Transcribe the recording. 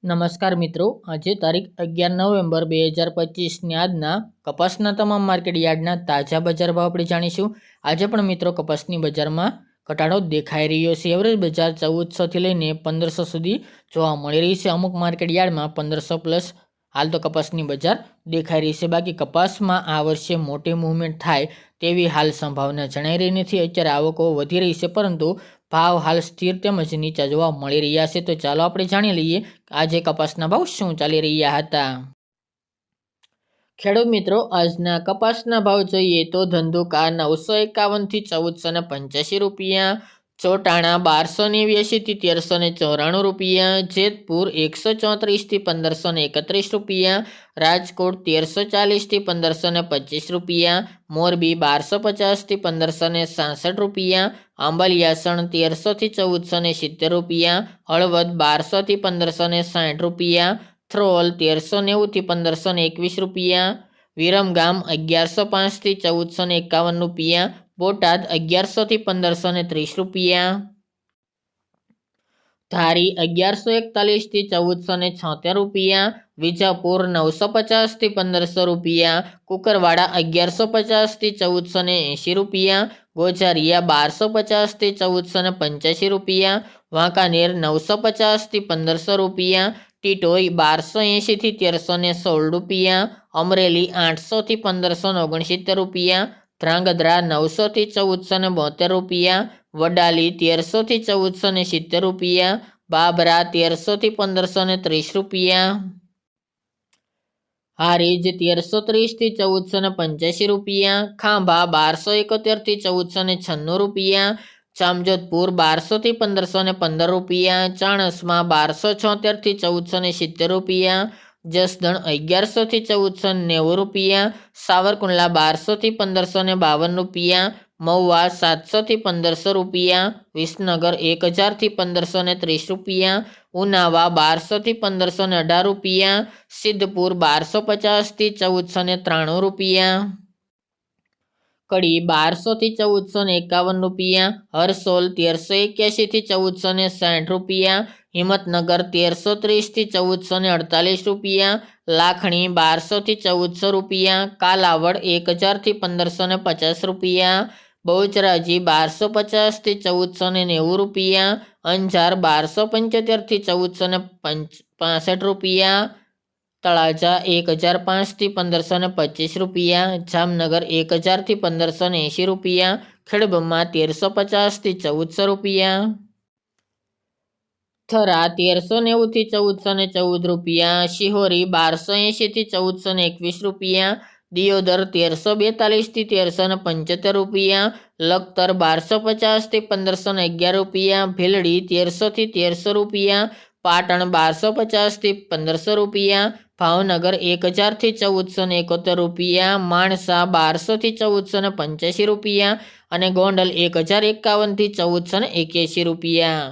નમસ્કાર મિત્રો, આજે તારીખ 11 નવેમ્બર 2025ની આજના કપાસના તમામ માર્કેટ યાર્ડના તાજા બજાર ભાવ આપણે જાણીશું। આજે પણ મિત્રો કપાસની બજારમાં ઘટાડો દેખાઈ રહ્યો છે। એવરેજ બજાર 1400થી લઈને 1500 સુધી જોવા મળી રહી છે। અમુક માર્કેટ યાર્ડમાં 1500 પ્લસ હાલ તો કપાસની બજાર દેખાઈ રહી છે। બાકી કપાસમાં આ વર્ષે મોટી મૂવમેન્ટ થાય તેવી હાલ સંભાવના જણાઈ રહી નથી। અત્યારે આવકો વધી રહી છે, પરંતુ ભાવ હાલ સ્થિર તેમજ નીચા જોવા મળી રહ્યા છે। તો ચાલો આપણે જાણી લઈએ આજે કપાસના ભાવ શું ચાલી રહ્યા હતા। ખેડૂત મિત્રો, આજના કપાસના ભાવ જોઈએ તો ધંધુકા 951 થી 1485 રૂપિયા, ચોટાણા 1289 થી 1394 રૂપિયા, જેતપુર 134 થી 1531 રૂપિયા, રાજકોટ 1340 થી 1525 રૂપિયા, મોરબી 1250 થી 1566 રૂપિયા, આંબલિયાસણ 1300 થી 1470 રૂપિયા, હળવદ 1200 થી 1560 રૂપિયા, થ્રોલ 1390 થી 1521 રૂપિયા, વિરમગામ 1105 થી 1451 રૂપિયા, બોટાદ 1100 થી 1530 રૂપિયા, ધારી 1141 થી 1476 રૂપિયા, વિજાપુર 950 થી 1500 રૂપિયા, કુકરવાડા 1150 થી 1480 રૂપિયા, ગોઝારિયા 1250 થી 1485 રૂપિયા, વાંકાનેર 950 થી 1500 રૂપિયા, ટીટોઈ 1280 થી 1316 રૂપિયા, અમરેલી 800 થી 1569 રૂપિયા, ધ્રાંગધ્રા 900 થી 1472 રૂપિયા, વડાલી 1300 થી 1470 રૂપિયા, બાબરા 1300 થી 1530 રૂપિયા, હારીજ 1330 થી 1485 રૂપિયા, ખાંભા 1271 થી 1496 રૂપિયા, જામજોધપુર 1200 થી 1515 રૂપિયા, ચાણસ્મા 1276 થી 1470 રૂપિયા, જસદણ 1100 થી 1490 રૂપિયા, સાવરકુંડલા 1200 થી 1552 રૂપિયા, મહુવા 700 થી 1500 રૂપિયા, વિસનગર 1000 થી 1530 રૂપિયા, ઉનાવા 1200 થી 1518 રૂપિયા, સિદ્ધપુર 1250 થી 1493 રૂપિયા, કડી 1200 થી 1451 રૂપિયા, હરસોલ 1381 થી 1460 રૂપિયા, હિંમતનગર 1330 થી 1448 રૂપિયા, લાખણી 1200 થી 1400 રૂપિયા, કાલાવડ 1000 થી 1550 રૂપિયા, બહુચરાજી 1250 થી 1490 રૂપિયા, અંજાર 1275 થી 1465 રૂપિયા, તળાજા 1005 થી 1525 રૂપિયા, જામનગર 1000 થી 1580 રૂપિયા, ખેડબ્રહ્મા 1350 થી 1400 રૂપિયા, થરા 1390 થી 1414 રૂપિયા, શિહોરી 1280 થી 1421 રૂપિયા, દિયોદર 1342 થી 1375 રૂપિયા, લખતર 1250 થી 1511 રૂપિયા, ભીલડી 1300 થી 1300 રૂપિયા, પાટણ 1250 થી 1500 રૂપિયા, ભાવનગર 1000 થી 1471 રૂપિયા, માણસા 1200 થી 1485 રૂપિયા અને ગોંડલ 1051 થી 1481 રૂપિયા।